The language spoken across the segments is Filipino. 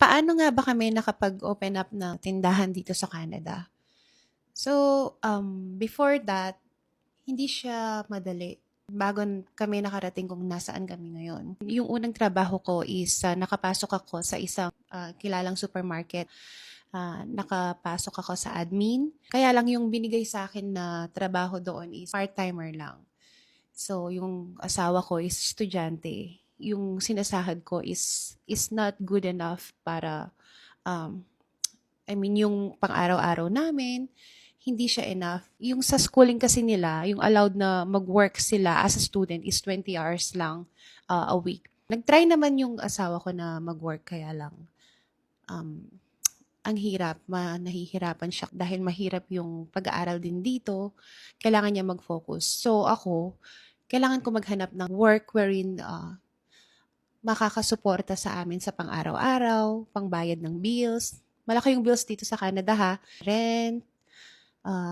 Paano nga ba kami nakapag-open up ng tindahan dito sa Canada? So, before that, hindi siya madali. Bago kami nakarating kung nasaan kami ngayon. Yung unang trabaho ko is nakapasok ako sa isang kilalang supermarket. Nakapasok ako sa admin. Kaya lang yung binigay sa akin na trabaho doon is part-timer lang. So, yung asawa ko is estudyante. Yung sinasahad ko is not good enough para um, yung pang-araw-araw namin, hindi siya enough. Yung sa schooling kasi nila, yung allowed na mag-work sila as a student is 20 hours lang a week. Nag-try naman yung asawa ko na mag-work kaya lang um, ang hirap, nahihirapan siya dahil mahirap yung pag-aaral din dito. Kailangan niya mag-focus. So ako, kailangan ko maghanap ng work wherein makakasuporta sa amin sa pang-araw-araw, pangbayad ng bills. Malaki yung bills dito sa Canada ha. Rent,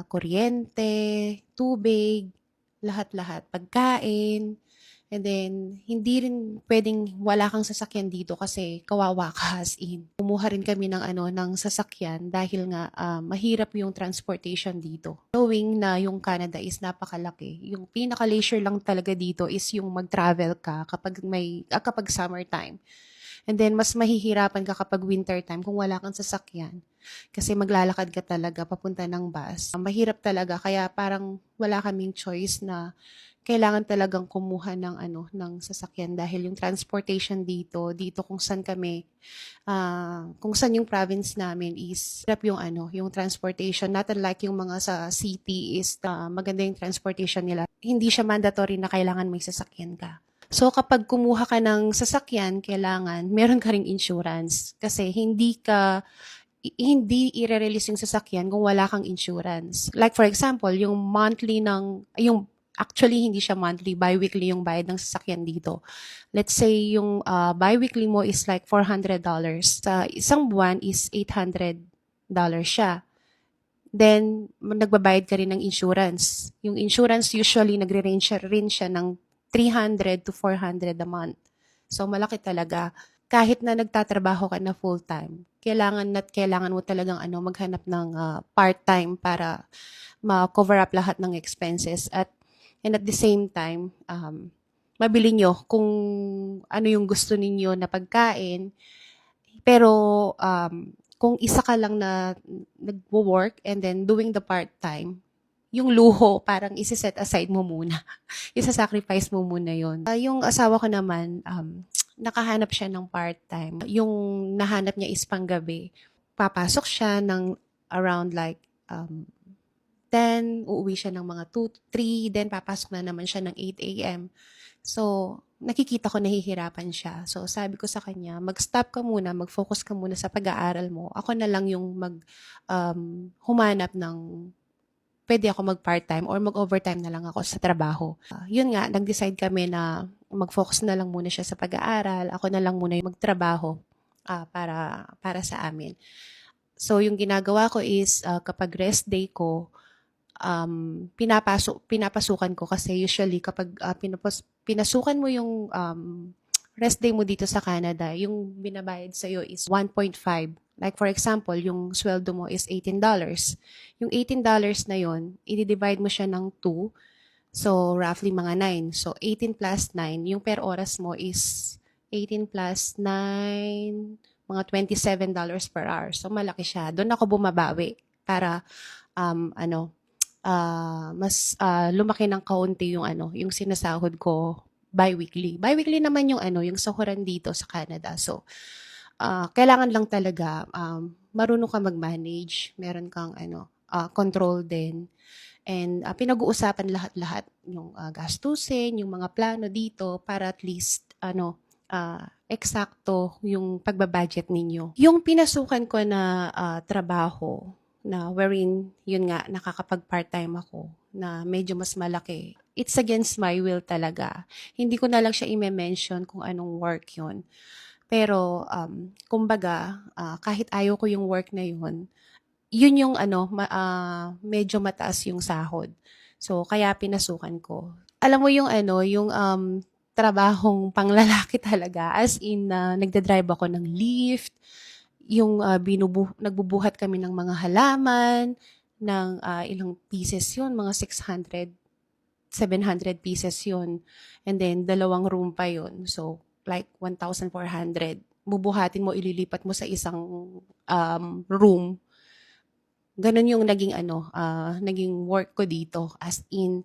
kuryente, tubig, lahat-lahat, pagkain. And then, hindi rin pwedeng wala kang sasakyan dito kasi kawawa ka as in. Kumuha rin kami ng sasakyan dahil nga mahirap yung transportation dito. Knowing na yung Canada is napakalaki, yung pinaka-leisure lang talaga dito is yung mag-travel ka kapag summertime. And then, mas mahihirapan ka kapag winter time kung wala kang sasakyan. Kasi maglalakad ka talaga papunta ng bus. Mahirap talaga, kaya parang wala kaming choice na kailangan talagang kumuha ng sasakyan dahil yung transportation dito kung saan kami, kung saan yung province namin is hirap yung transportation. Not unlike yung mga sa city is maganda yung transportation nila. Hindi siya mandatory na kailangan may sasakyan ka. So kapag kumuha ka ng sasakyan, kailangan meron ka ring insurance kasi hindi i-release yung sasakyan kung wala kang insurance. Like for example, actually hindi siya monthly, bi-weekly yung bayad ng sasakyan dito. Let's say yung bi-weekly mo is like $400. Sa isang buwan is $800 siya. Then, nagbabayad ka rin ng insurance. Yung insurance usually nagre-range rin siya ng 300 to 400 a month. So, malaki talaga. Kahit na nagtatrabaho ka na full-time, kailangan mo talagang maghanap ng part-time para ma-cover up lahat ng expenses. And at the same time, mabili nyo kung ano yung gusto ninyo na pagkain. Pero kung isa ka lang na nagwo-work and then doing the part-time, yung luho, parang isi-set aside mo muna. Isa-sacrifice mo muna yon. Yung asawa ko naman, nakahanap siya ng part-time. Yung nahanap niya is panggabi. Papasok siya ng around like 10, uuwi siya ng mga 2, 3, then papasok na naman siya ng 8 a.m. So, nakikita ko nahihirapan siya. So, sabi ko sa kanya, mag-stop ka muna, mag-focus ka muna sa pag-aaral mo. Ako na lang yung humanap ng pwede ako mag-part-time or mag-overtime na lang ako sa trabaho. Yun nga, nag-decide kami na mag-focus na lang muna siya sa pag-aaral. Ako na lang muna yung magtrabaho para sa amin. So, yung ginagawa ko is kapag rest day ko, pinapasukan ko kasi usually kapag pinasukan mo yung rest day mo dito sa Canada, yung binabayad sa'yo is 1.5. Like for example, yung sweldo mo is $18. Yung $18 na yon, i-divide mo siya ng 2. So, roughly mga 9. So, 18 plus 9, yung per oras mo is 18 plus 9, mga $27 per hour. So, malaki siya. Doon ako bumabawi para mas lumaki ng kaunti yung sinasahod ko bi-weekly. Bi-weekly naman yung sahuran dito sa Canada. So, kailangan lang talaga marunong ka mag-manage, meron kang control din. And pinag-uusapan lahat-lahat yung gastusin, yung mga plano dito para at least eksakto yung pagbabudget ninyo. Yung pinasukan ko na trabaho na wherein yun nga nakakapag-part-time ako na medyo mas malaki. It's against my will talaga. Hindi ko na lang siya i-mention kung anong work yun. Pero kumbaga kahit ayaw ko yung work na yun yung medyo mataas yung sahod. So kaya pinasukan ko. Alam mo yung yung trabahong panglalaki talaga as in nagda-drive ako ng Lyft yung nagbubuhat kami ng mga halaman, ng ilang pieces yun, mga 600, 700 pieces yun. And then, 2 room pa yun. So, like 1,400. Bubuhatin mo, ililipat mo sa isang room. Ganun yung naging work ko dito. As in,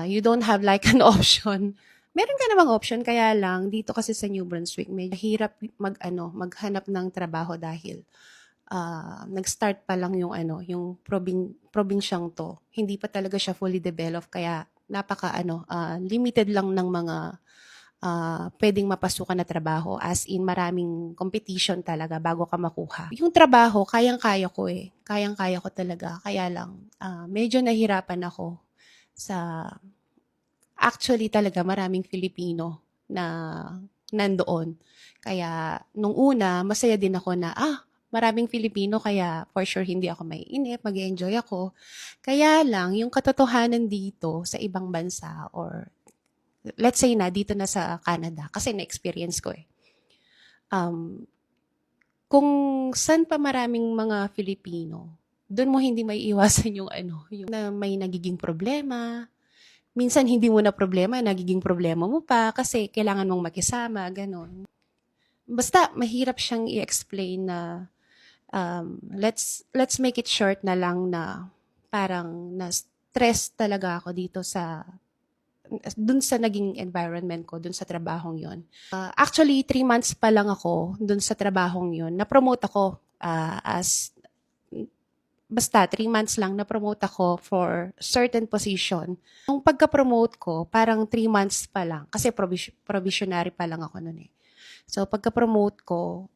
you don't have like an option. Meron ka namang option, kaya lang dito kasi sa New Brunswick medyo hirap maghanap ng trabaho dahil nag-start pa lang yung probinsyang to. Hindi pa talaga siya fully developed, kaya limited lang ng mga pwedeng mapasukan na trabaho, as in maraming competition talaga bago ka makuha. Yung trabaho, kayang-kaya ko eh. Kayang-kaya ko talaga. Kaya lang, medyo nahirapan ako actually talaga maraming Filipino na nandoon. Kaya nung una, masaya din ako na, maraming Filipino, kaya for sure hindi ako maiinip, mag-enjoy ako. Kaya lang, yung katotohanan dito sa ibang bansa, or let's say na dito na sa Canada, kasi na-experience ko eh. Kung saan pa maraming mga Filipino, doon mo hindi may iwasan yung yung na may nagiging problema. Minsan hindi mo na problema, nagiging problema mo pa kasi kailangan mong makisama, ganon. Basta mahirap siyang i-explain na let's make it short na lang, na parang na-stress talaga ako dito dun sa naging environment ko, dun sa trabahong yon. Actually, 3 months pa lang ako dun sa trabahong yon. Na-promote ako basta 3 months lang na-promote ako for certain position. Nung pagka-promote ko, parang 3 months pa lang, kasi provisionary pa lang ako nun eh. So, pagka-promote ko,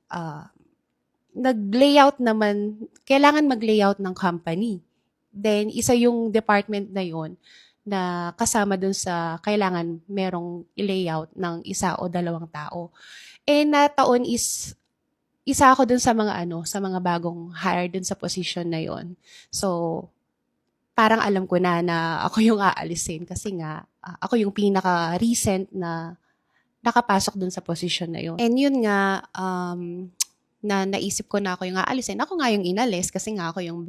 nag-layout naman, kailangan mag-layout ng company. Then, isa yung department na yon na kasama dun sa kailangan merong i-layout ng 1 o 2 tao. Na taon is isa ako dun sa mga bagong hire dun sa position na yon. So, parang alam ko na ako yung aalisin kasi nga ako yung pinaka-recent na nakapasok dun sa position na yon. And yun nga, na naisip ko na ako yung aalisin. Ako nga yung inalis kasi nga ako yung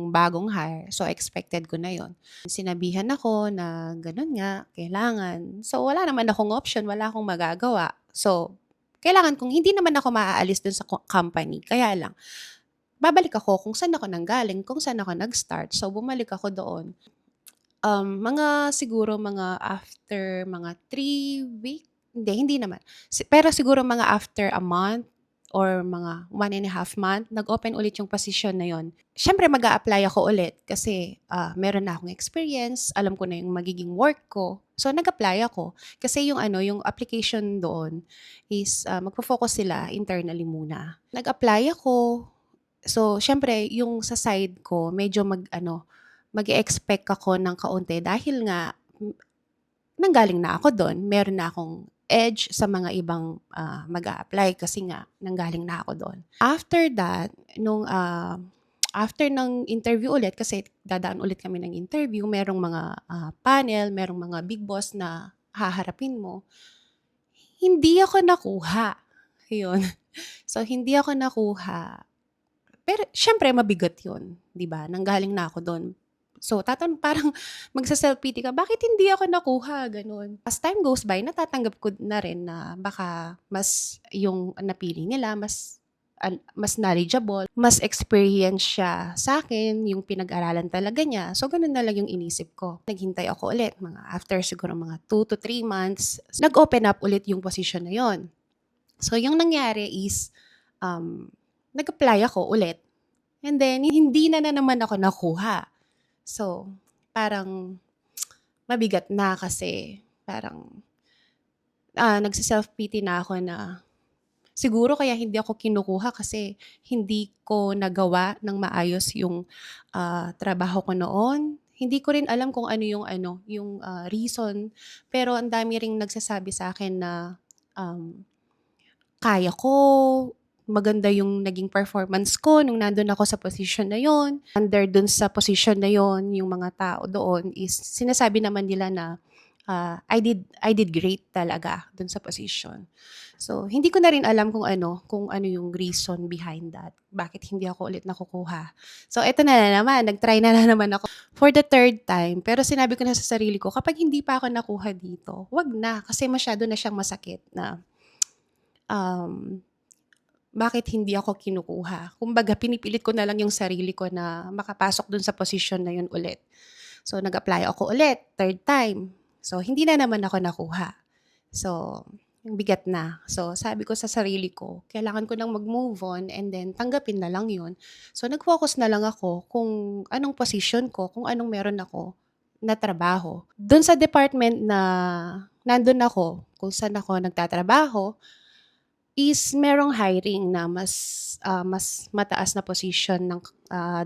bagong hire. So, expected ko na yon. Sinabihan ako na ganun nga, kailangan. So, wala naman akong option, wala akong magagawa. So, kailangan kung hindi naman ako maaalis dun sa company, kaya lang, babalik ako kung saan ako nanggaling, kung saan ako nag-start. So, bumalik ako doon. Siguro mga after mga 3 weeks, hindi naman. Pero siguro mga after a month, or mga 1.5 month, nag-open ulit yung position na yon. Siyempre, mag-a-apply ako ulit kasi meron na akong experience, alam ko na yung magiging work ko. So, nag-apply ako. Kasi yung application doon is magpo-focus sila internally muna. Nag-apply ako. So, siyempre, yung sa side ko, medyo mag-expect ako ng kaunti dahil nga nanggaling na ako doon. Meron na akong edge sa mga ibang mag-a-apply kasi nga nanggaling na ako doon. After that, after ng interview ulit, kasi dadaan ulit kami ng interview, merong mga panel, merong mga big boss na haharapin mo, hindi ako nakuha. Yun. So, hindi ako nakuha. Pero, syempre, mabigat yun. Diba? Nanggaling na ako doon. So, parang magsa-self-pity ka, bakit hindi ako nakuha? Ganun. As time goes by, natatanggap ko na rin na baka mas yung napili nila, mas knowledgeable, mas experience siya sa akin, yung pinag-aralan talaga niya. So, ganun na lang yung inisip ko. Naghintay ako ulit, after siguro mga 2 to 3 months, nag-open up ulit yung position na yon. So, yung nangyari is, nag-apply ako ulit. And then, hindi na naman ako nakuha. So, parang mabigat na kasi parang nagsi-self-pity na ako na siguro kaya hindi ako kinukuha kasi hindi ko nagawa ng maayos yung trabaho ko noon. Hindi ko rin alam kung ano yung reason, pero ang dami ring nagsasabi sa akin na kaya ko, maganda yung naging performance ko nung nandun ako sa position na yon. Under dun sa position na yon, yung mga tao doon is sinasabi naman nila na I did great talaga dun sa position. So, hindi ko na rin alam kung ano yung reason behind that. Bakit hindi ako ulit nakukuha. So, eto na naman, nag-try na naman ako for the third time. Pero sinabi ko na sa sarili ko, kapag hindi pa ako nakuha dito, wag na. Kasi masyado na siyang masakit na um, bakit hindi ako kinukuha. Kumbaga, pinipilit ko na lang yung sarili ko na makapasok dun sa position na yun ulit. So, nag-apply ako ulit, third time. So, hindi na naman ako nakuha. So, yung bigat na. So, sabi ko sa sarili ko, kailangan ko nang mag-move on and then tanggapin na lang yun. So, nag-focus na lang ako kung anong position ko, kung anong meron ako na trabaho. Doon sa department na nandun ako, kung saan ako nagtatrabaho, is merong hiring na mas mataas na position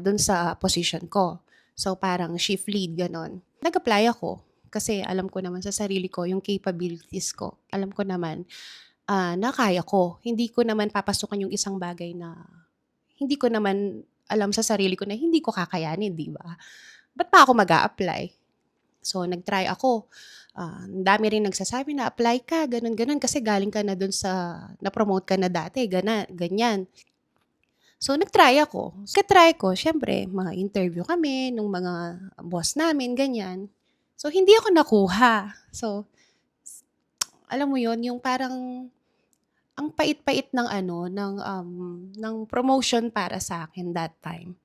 dun sa position ko. So, parang shift lead, ganon. Nag-apply ako kasi alam ko naman sa sarili ko yung capabilities ko. Alam ko naman na kaya ko. Hindi ko naman papasukan yung isang bagay na hindi ko naman alam sa sarili ko na hindi ko kakayanin, di ba? Ba't pa ako mag-a-apply? So, nag-try ako. Ang dami rin nagsasabi na apply ka, ganun-ganun, kasi galing ka na dun sa, na-promote ka na dati, ganyan. So, nag-try ako. Ka-try ko, syempre, mga interview kami nung mga boss namin, ganyan. So, hindi ako nakuha. So, alam mo yon yung parang, ang pait-pait ng ng promotion para sa akin that time.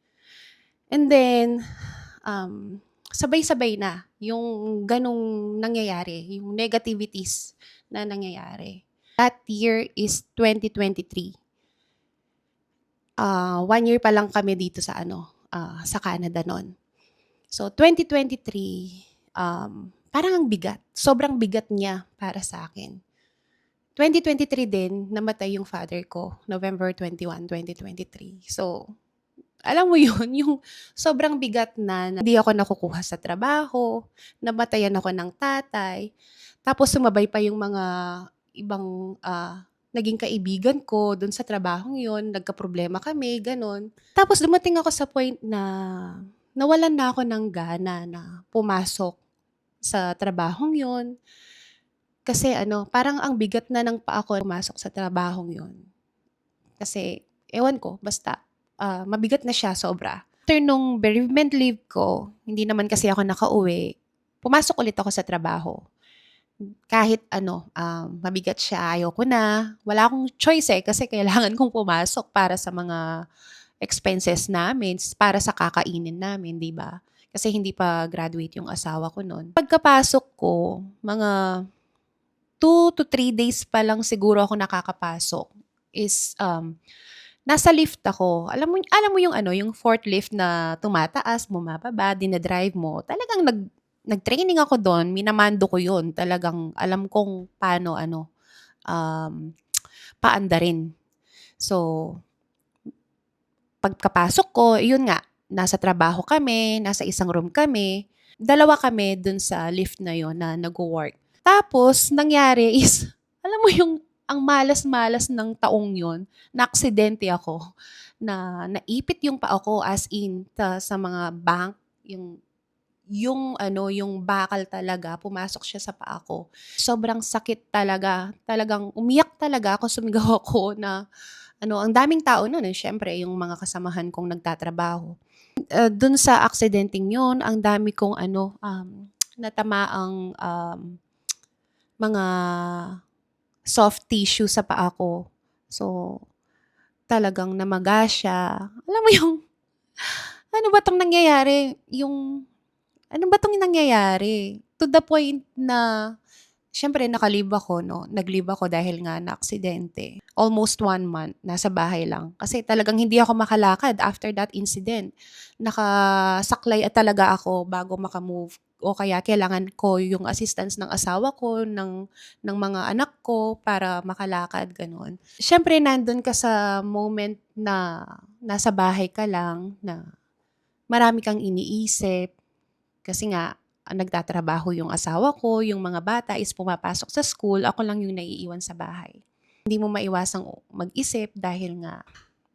And then, sabay-sabay na yung ganong nangyayari, yung negativities na nangyayari. That year is 2023. 1 year pa lang kami dito sa sa Canada noon. So 2023, parang ang bigat. Sobrang bigat niya para sa akin. 2023 din, namatay yung father ko, November 21, 2023. So, alam mo yun, yung sobrang bigat na hindi ako nakukuha sa trabaho, namatayan ako ng tatay, tapos sumabay pa yung mga ibang naging kaibigan ko dun sa trabahong yun, nagkaproblema kami, ganon. Tapos dumating ako sa point na nawalan na ako ng gana na pumasok sa trabahong yun. Kasi parang ang bigat na ng paa ko pumasok sa trabahong yun. Kasi, ewan ko, basta mabigat na siya sobra. After nung bereavement leave ko, hindi naman kasi ako nakauwi, pumasok ulit ako sa trabaho. Kahit mabigat siya, ayaw ko na. Wala akong choice kasi kailangan kong pumasok para sa mga expenses namin, para sa kakainin namin, di ba? Kasi hindi pa graduate yung asawa ko noon. Pagkapasok ko, mga 2 to 3 days pa lang siguro ako nakakapasok is nasa lift ako. Alam mo yung yung forklift na tumataas, bumababa, dinadrive mo. Talagang nag-training ako doon, minamando ko 'yun. Talagang alam kong paano paandarin. So, pagkapasok ko, yun nga, nasa trabaho kami, nasa isang room kami. Dalawa kami dun sa lift na 'yon na nagwo-work. Tapos nangyari is, alam mo yung ang malas-malas ng taong yon, naaksidente ako, na naipit yung paa ko as in sa mga bank, yung bakal talaga, pumasok siya sa paa ko. Sobrang sakit talaga, talagang umiyak talaga ako, sumigaw ako na ang daming tao nun siyempre yung mga kasamahan kong nagtatrabaho. Dun sa aksidenteng yun, ang dami kong natamaang mga soft tissue sa paa ko. So, talagang namaga siya. Alam mo yung, ano ba 'tong nangyayari? Ano ba 'tong nangyayari? To the point na, siyempre naka-leave ako 'no, nag-leave ako dahil nga naaksidente. Almost 1 month, nasa bahay lang. Kasi talagang hindi ako makalakad after that incident. Nakasaklay talaga ako bago maka-move o kaya kailangan ko yung assistance ng asawa ko, ng mga anak ko para makalakad, gano'n. Siyempre nandun ka sa moment na nasa bahay ka lang, na marami kang iniisip kasi nga nagtatrabaho yung asawa ko, yung mga bata is pumapasok sa school, ako lang yung naiiwan sa bahay. Hindi mo maiwasang mag-isip dahil nga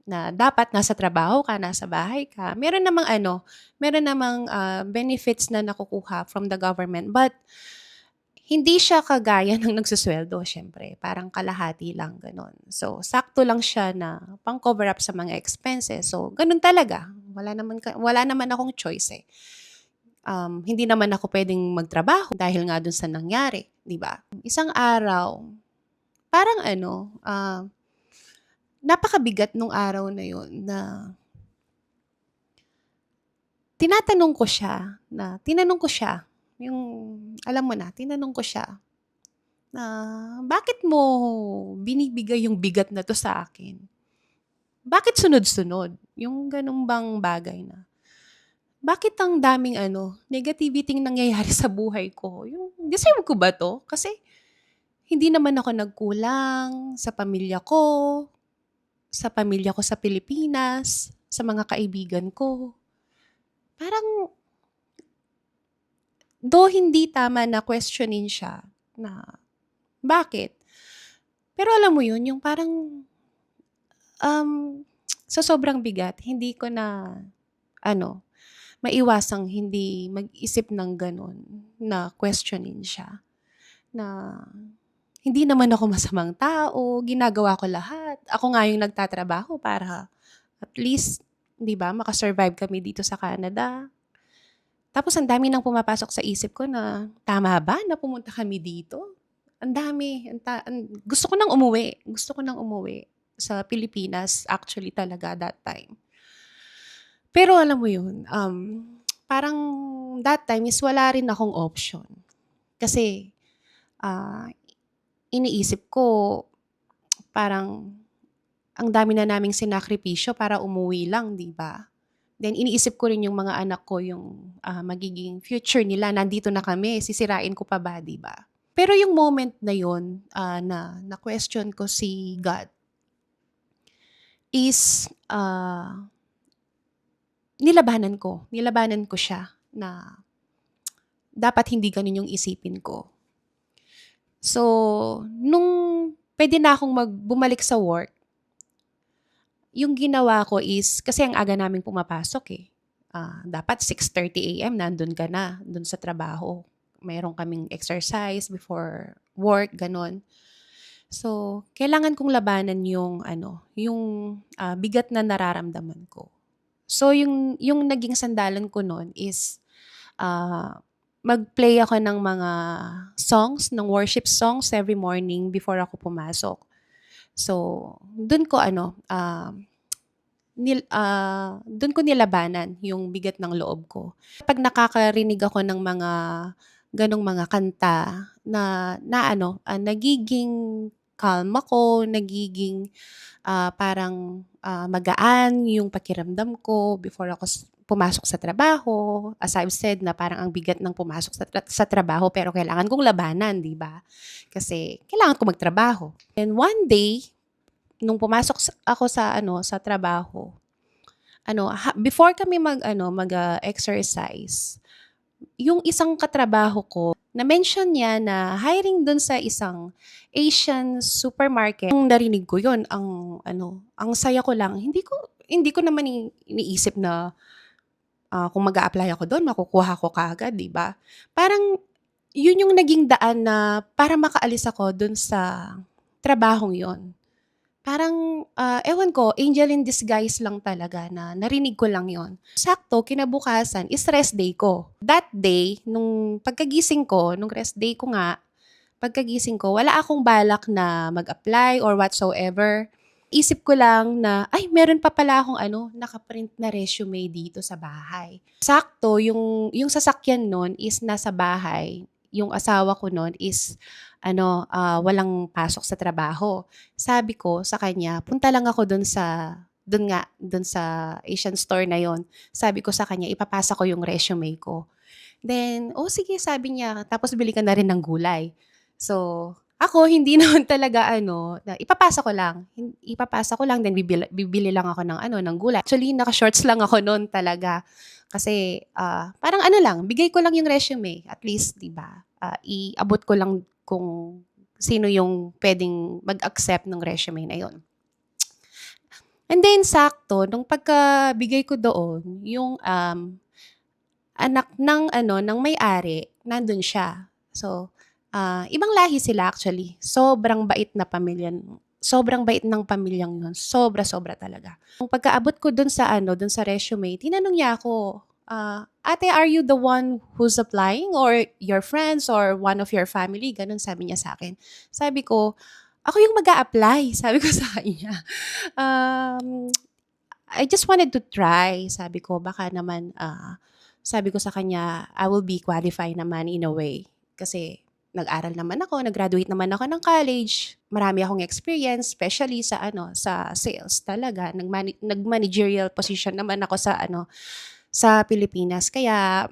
na dapat nasa trabaho ka, nasa bahay ka. Meron namang benefits na nakukuha from the government, but Hindi siya kagaya ng nagsusweldo siyempre, parang kalahati lang gano'n. So, sakto lang siya na pang-cover up sa mga expenses. So, gano'n talaga. Wala naman akong choice, eh. Hindi naman ako puwedeng magtrabaho dahil nga do'n sa nangyari, 'di ba? Isang araw, parang ano, napakabigat nung araw na 'yun na tinanong ko siya, yung alam mo na, tinanong ko siya na, "Bakit mo binibigay yung bigat na 'to sa akin? Bakit sunod-sunod?" Yung gano'n bang bagay na, "Bakit ang daming ano, negativity ang nangyayari sa buhay ko? Yung deserve ko ba 'to? Kasi hindi naman ako nagkulang sa pamilya ko sa Pilipinas, sa mga kaibigan ko." Parang though hindi tama na questionin siya na, "Bakit?" Pero alam mo 'yun, yung parang, sa sobrang bigat hindi ko na ano, maiwasang hindi mag-isip ng gano'n na questionin siya, na hindi naman ako masamang tao, ginagawa ko lahat. Ako nga yung nagtatrabaho para at least 'di ba, maka-survive kami dito sa Canada. Tapos ang dami ng pumapasok sa isip ko na, tama ba na pumunta kami dito? Ang dami, gusto ko nang umuwi sa Pilipinas actually talaga that time. Pero alam mo 'yun, parang that time is wala rin akong option. Kasi, ah, iniisip ko parang ang dami na naming sinakripisyo para umuwi lang, 'di ba? Then iniisip ko rin yung mga anak ko, yung, magiging future nila, nandito na kami, sisirain ko pa ba, 'di ba? Pero yung moment na yun, na na-question ko si God is, nilabanan ko siya na dapat hindi gano'n yung isipin ko. So, nung puwede na akong bumalik sa work, yung ginawa ko is kasi ang aga naming pumapasok, eh. Dapat 6:30 AM nandun ka na, dun sa trabaho. Meron kaming exercise before work, gano'n. So, kailangan kong labanan yung ano, yung, bigat na nararamdaman ko. So, yung naging sandalan ko nun is, ah, mag-play ako ng mga songs, ng worship songs every morning before ako pumasok. So, dun ko ano, dun ko nilabanan yung bigat ng loob ko. 'Pag nakakarinig ako ng mga gano'ng mga kanta na ano, nagiging calm ako, nagiging, parang, magaan yung pakiramdam ko before ako pumasok sa trabaho. As I've said na parang ang bigat ng pumasok sa trabaho pero kailangan kong labanan, 'di ba? Kasi kailangan ko magtrabaho. And one day, nung pumasok ako sa ano, sa trabaho, ano, before kami exercise, yung isang katrabaho ko, na-mention niya na hiring dun sa isang Asian supermarket. Nung narinig ko yun, ang saya ko lang. Hindi ko naman iniisip na, kung mag-a-apply ako dun makukuha ko kaagad, 'di ba? Parang yun yung naging daan na para makaalis ako dun sa trabahong yun. Parang, ewan ko, angel in disguise lang talaga na narinig ko lang yon. Sakto kinabukasan is rest day ko. That day, nung pagkagising ko, nung rest day ko nga, pagkagising ko wala akong balak na mag-apply or whatsoever. Isip ko lang na, ay meron pa pala akong ano, naka-print na resume dito sa bahay. Sakto yung sasakyan nun is nasa bahay, yung asawa ko nun is ano, walang pasok sa trabaho. Sabi ko sa kanya, punta lang ako dun sa Asian store na yon. Sabi ko sa kanya, ipapasa ko yung resume ko. Then, "Oh sige," sabi niya, "tapos bili ka na rin ng gulay." So, ako hindi naman talaga ano, na ipapasa ko lang then bibili lang ako ng ano, ng gulay. Actually, naka-shorts lang ako no'n talaga. Kasi, parang ano lang, bigay ko lang yung resume at least 'di ba, iabot ko lang kung sino yung puwedeng mag-accept ng resume na 'yon. And then sakto nung pagkabigay ko doon, yung, anak ng ano, ng may-ari nandun siya. So, Ibang lahi sila actually. Sobrang bait na pamilya. Sobrang bait ng pamilyang yun. Sobra-sobra talaga. Nung pagkaabot ko dun sa dun sa resume, tinanong niya ako, "Ate, are you the one who's applying or your friends or one of your family?" Ganun sabi niya sa akin. Sabi ko, "Ako yung mag-a-apply." Sabi ko sa kanya. Um, I just wanted to try. Sabi ko, baka naman, sabi ko sa kanya, I will be qualified naman in a way. Kasi nag-aral naman ako, nag-graduate naman ako ng college. Marami akong experience, especially sa sa sales talaga. Nag-managerial position naman ako sa sa Pilipinas. Kaya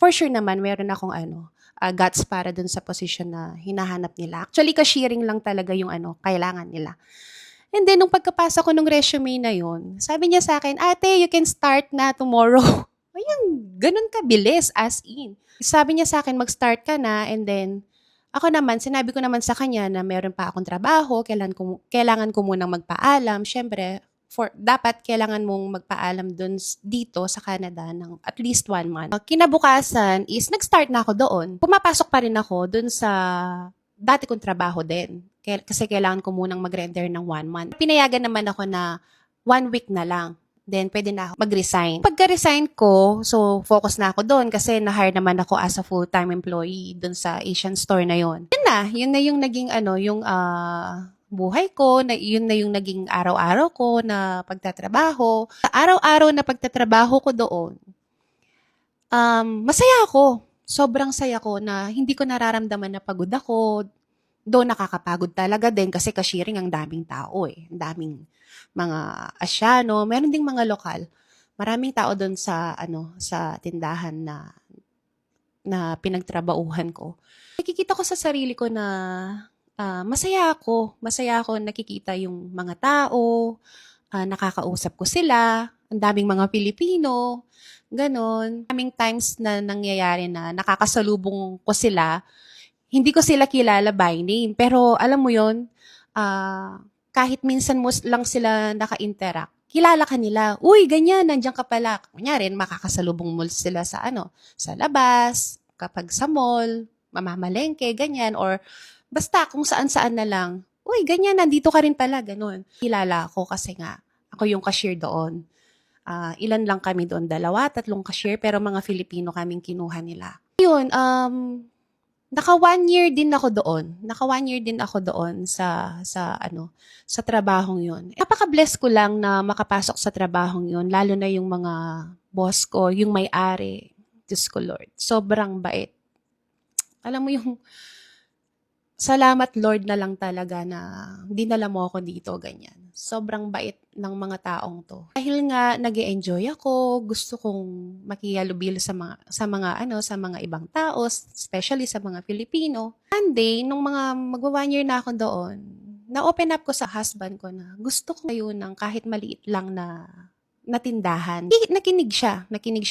for sure naman meron akong guts para dun sa position na hinahanap nila. Actually, cashiering lang talaga yung kailangan nila. And then, nung pagkapasa ko nung resume na yun, sabi niya sa akin, "Ate, you can start na tomorrow." Ayun, ganun kabilis, as in. Sabi niya sa akin, mag-start ka na, and then, ako naman, sinabi ko naman sa kanya na meron pa akong trabaho, kailangan ko munang magpaalam. Siyempre, dapat kailangan mong magpaalam dito sa Canada ng at least 1 month. Kinabukasan is, nag-start na ako doon. Pumapasok pa rin ako doon sa dati kong trabaho din. Kasi kailangan ko munang mag-render ng 1 month. Pinayagan naman ako na 1 week na lang. Then, pwede na ako mag-resign. Pagka-resign ko, so focus na ako doon kasi na-hire naman ako as a full-time employee doon sa Asian store na yon. Yun na yung naging yung buhay ko, yun na yung naging araw-araw ko na pagtatrabaho. Sa araw-araw na pagtatrabaho ko doon, masaya ako. Sobrang saya ko na hindi ko nararamdaman na pagod ako. Though nakakapagod talaga din kasi cashiering ang daming tao eh. Ang daming mga Asyano, meron ding mga lokal. Maraming tao doon sa sa tindahan na pinagtrabahuhan ko. Nakikita ko sa sarili ko na masaya ako. Masaya ako nakikita yung mga tao, nakakausap ko sila, ang daming mga Pilipino, ganon. Maraming times na nangyayari na nakakasalubong ko sila, hindi ko sila kilala by name, pero alam mo yon, kahit minsan mo lang sila naka-interact, kilala ka nila. Uy, ganyan, nandiyan ka pala. Kunyari, makakasalubong mo sila sa sa labas, kapag sa mall, mamamalengke, ganyan, or basta kung saan-saan na lang. Uy, ganyan, nandito ka rin pala, ganun. Kilala ako kasi nga, ako yung cashier doon. Ilan lang kami doon, 2, 3 cashier, pero mga Filipino kaming kinuha nila. Yun, naka 1 year din ako doon. Naka 1 year din ako doon sa trabahong 'yon. Napaka-bless ko lang na makapasok sa trabahong 'yon, lalo na yung mga boss ko, yung may-ari. Diyos ko Lord, sobrang bait. Alam mo yung salamat Lord na lang talaga na dinala mo ako dito, ganyan. Sobrang bait ng mga taong to. Dahil nga nag-e-enjoy ako, gusto kong makihalubilo sa mga ibang tao, especially sa mga Filipino. One day, nung mga magwa 1 year na ako doon, na-open up ko sa husband ko na gusto ko ngayon ng kahit maliit lang na tindahan. Nakinig siya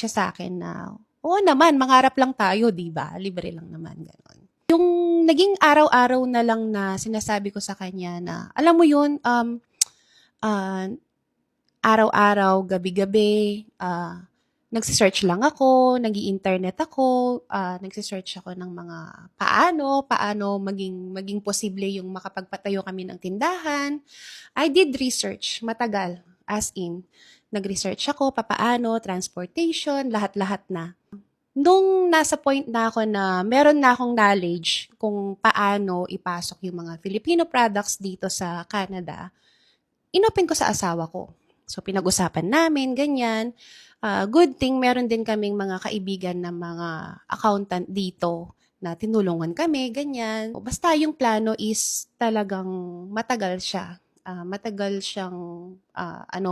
sa akin na, oo naman, mangarap lang tayo, di ba? Libre lang naman, gano'n. Yung naging araw-araw na lang na sinasabi ko sa kanya na, alam mo yun, araw-araw, gabi-gabi, nagsisearch lang ako, nag-i-internet ako, nagsisearch ako ng mga paano maging posible yung makapagpatayo kami ng tindahan. I did research, matagal, as in, nag-research ako, papaano, transportation, lahat-lahat na. Nung nasa point na ako na meron na akong knowledge kung paano ipasok yung mga Filipino products dito sa Canada, inopen ko sa asawa ko. So, pinag-usapan namin, ganyan. Good thing, meron din kaming mga kaibigan na mga accountant dito na tinulungan kami, ganyan. Basta yung plano is talagang matagal siya. Matagal siyang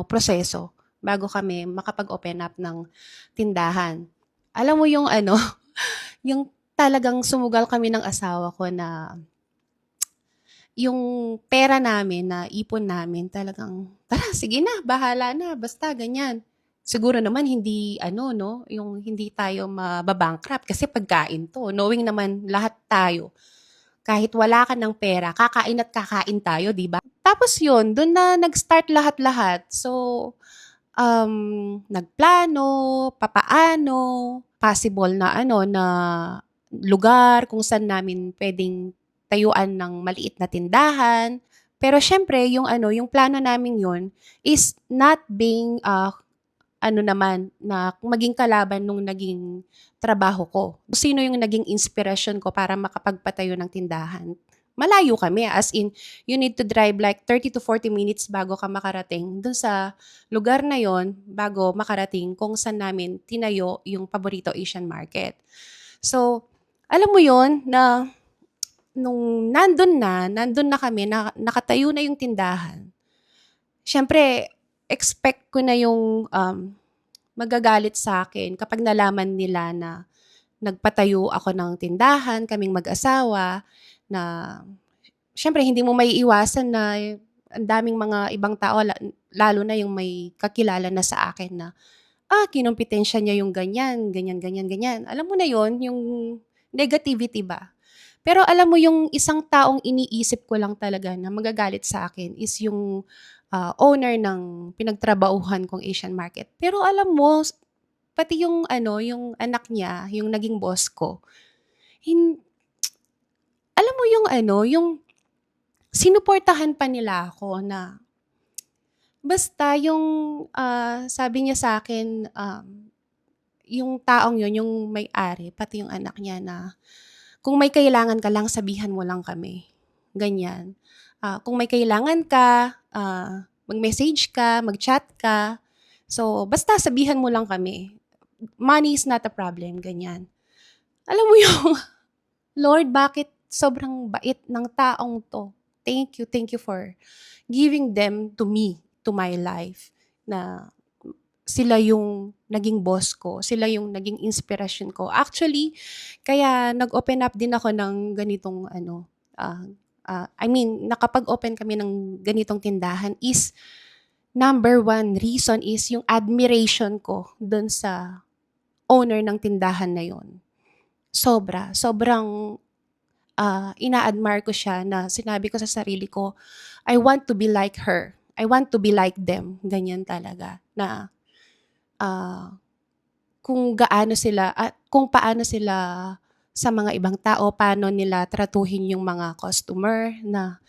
proseso bago kami makapag-open up ng tindahan. Alam mo yung yung talagang sumugal kami ng asawa ko na yung pera namin na ipon namin talagang, tara, sige na, bahala na, basta ganyan. Siguro naman hindi, yung hindi tayo mababankrupt kasi pagkain to. Knowing naman lahat tayo, kahit wala ka ng pera, kakain at kakain tayo, di ba? Tapos yun, doon na nag-start lahat-lahat. So, nagplano, papaano, possible na lugar kung saan namin puwedeng tayuan ng maliit na tindahan. Pero siyempre yung plano namin yun is not being, ano naman, na maging kalaban nung naging trabaho ko. Sino yung naging inspirasyon ko para makapagpatayo ng tindahan. Malayo kami, as in, you need to drive like 30 to 40 minutes bago ka makarating dun sa lugar na yon, bago makarating kung saan namin tinayo yung Paborito Asian Market. So, alam mo yon na nung nandun na kami, nakatayo na yung tindahan, siyempre expect ko na yung, magagalit sa akin kapag nalaman nila na nagpatayo ako ng tindahan, kaming mag-asawa, na siyempre hindi mo maiiwasan na ang daming mga ibang tao, lalo na yung may kakilala na sa akin na, kinumpitensya niya yung ganyan, ganyan, ganyan, ganyan. Alam mo na yon, yung negativity ba? Pero alam mo yung isang taong iniisip ko lang talaga na magagalit sa akin is yung, owner ng pinagtrabahuhan kong Asian Market. Pero alam mo, pati yung yung anak niya, yung naging boss ko, hin alam mo yung yung sinuportahan pa nila ako na basta yung, sabi niya sa'kin, yung taong yun, yung may-ari, pati yung anak niya na, "Kung may kailangan ka lang, sabihan mo lang kami." Ganyan. Kung may kailangan ka, mag-message ka, mag-chat ka. So, basta sabihan mo lang kami. Money is not a problem, ganyan. Alam mo yung, Lord, bakit sobrang bait ng taong 'to? Thank you for giving them to me, to my life, na sila yung naging boss ko, sila yung naging inspirasyon ko. Actually, kaya nag-open up din ako ng ganitong I mean, nakapag-open kami ng ganitong tindahan is number one reason is yung admiration ko dun sa owner ng tindahan na yun. Sobrang ina-admire ko siya na sinabi ko sa sarili ko, I want to be like her. I want to be like them. Ganyan talaga. Na kung paano sila sa mga ibang tao, paano nila tratuhin yung mga customer na,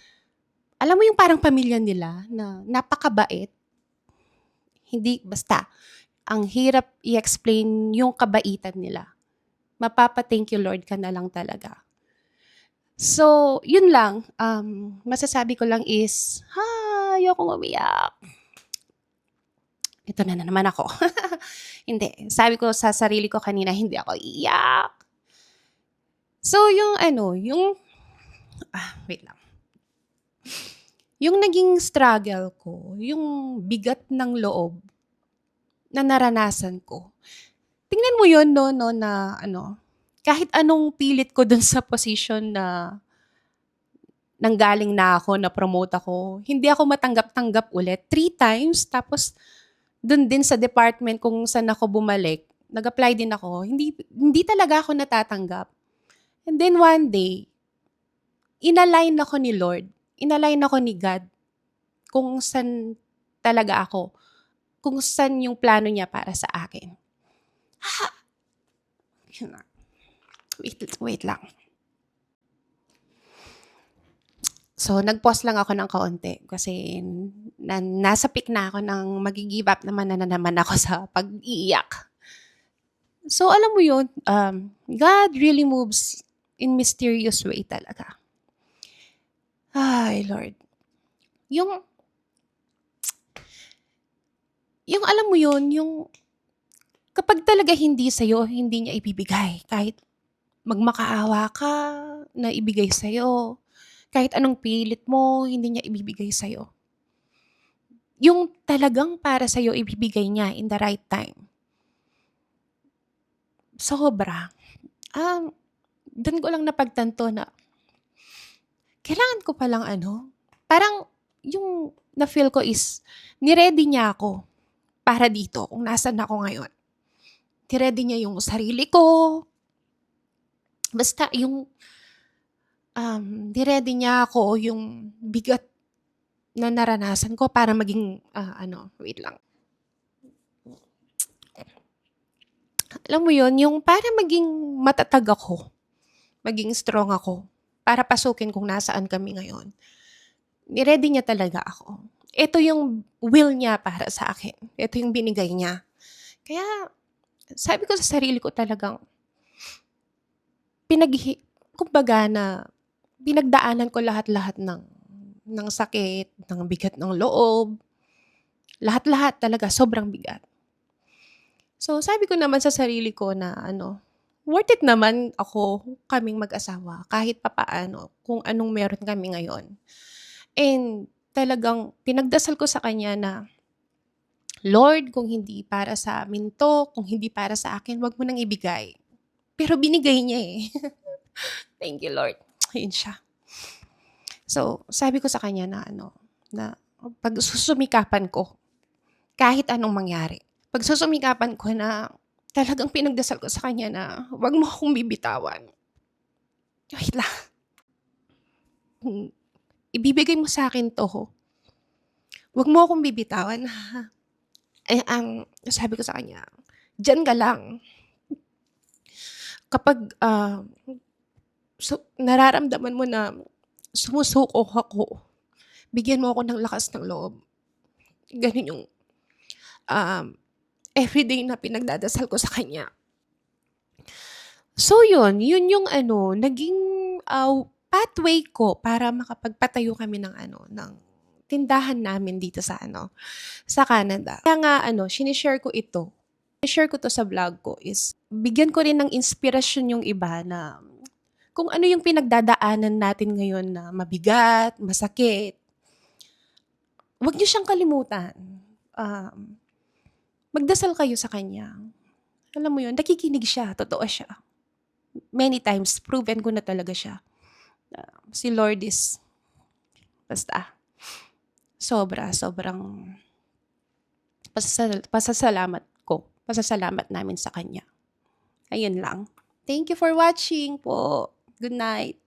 alam mo yung parang pamilya nila na napakabait. Hindi basta, ang hirap i-explain yung kabaitan nila. Mapapa-thank you Lord ka na lang talaga. So, yun lang, masasabi ko lang is, ayokong umiyak. Ito na naman ako. Hindi, sabi ko sa sarili ko kanina, hindi ako iiyak. So, wait lang. Yung naging struggle ko, yung bigat ng loob na naranasan ko. Tingnan mo yun, no, na kahit anong pilit ko dun sa position na nanggaling na ako, na-promote ako, hindi ako matanggap-tanggap ulit. 3 times, tapos dun din sa department kung saan ako bumalik, nag-apply din ako, hindi talaga ako natatanggap. And then one day, inalign ako ni Lord, inalign ako ni God, kung saan talaga ako, kung saan yung plano niya para sa akin. Wait lang. So, nag-pause lang ako ng kaunti kasi nasa peak na ako ng magi-give up naman na naman ako sa pag-iiyak. So, alam mo yun, God really moves in mysterious way talaga. Ay, Lord. Yung alam mo yun, yung kapag talaga hindi sa'yo, hindi niya ibibigay. Kahit magmakaawa ka na ibigay sa'yo. Kahit anong pilit mo, hindi niya ibibigay sa'yo. Yung talagang para sa'yo, ibibigay niya in the right time. Sobra. Doon ko lang napagtanto na kailangan ko palang parang yung na-feel ko is ni-ready niya ako para dito kung nasan ako ngayon. Ni-ready niya yung sarili ko. Basta yung ni-ready niya ako yung bigat na naranasan ko para maging wait lang. Alam mo yun, yung para maging matatag ako. maging strong ako para pasukin kung nasaan kami ngayon. Ni-ready niya talaga ako. Ito yung will niya para sa akin. Ito yung binigay niya. Kaya sabi ko sa sarili ko talagang kumbaga na pinagdaanan ko lahat-lahat ng sakit, ng bigat ng loob, lahat-lahat talaga sobrang bigat. So sabi ko naman sa sarili ko na worth it naman kaming mag-asawa kahit papaano kung anong meron kami ngayon. And talagang pinagdasal ko sa kanya na, Lord, kung hindi para sa amin 'to, kung hindi para sa akin, wag mo nang ibigay. Pero binigay niya, eh. Thank you, Lord. Ayun siya. So, sabi ko sa kanya na na pagsusumikapan ko kahit anong mangyari. Pagsusumikapan ko na talagang pinagdasal ko sa kanya na wag mo akong bibitawan. Wait lang. Ibibigay mo sa akin 'to. Wag mo akong bibitawan, ha. Ang sabi ko sa kanya, diyan ka lang. Kapag nararamdaman mo na sumusuko ako, bigyan mo ako ng lakas ng loob. Ganun yung everyday na pinagdadasal ko sa kanya. So yun yung naging pathway ko para makapagpatayo kami ng tindahan namin dito sa sa Canada. Kaya nga sinishare ko ito. I-share ko to sa vlog ko is bigyan ko rin ng inspirasyon yung iba na kung ano yung pinagdadaanan natin ngayon na mabigat, masakit. Huwag niyo siyang kalimutan. Magdasal kayo sa kanya. Alam mo yun, nakikinig siya, totoo siya. Many times, proven ko na talaga siya. Si Lord is basta sobrang pasasalamat namin sa kanya. Ayun lang. Thank you for watching po. Good night.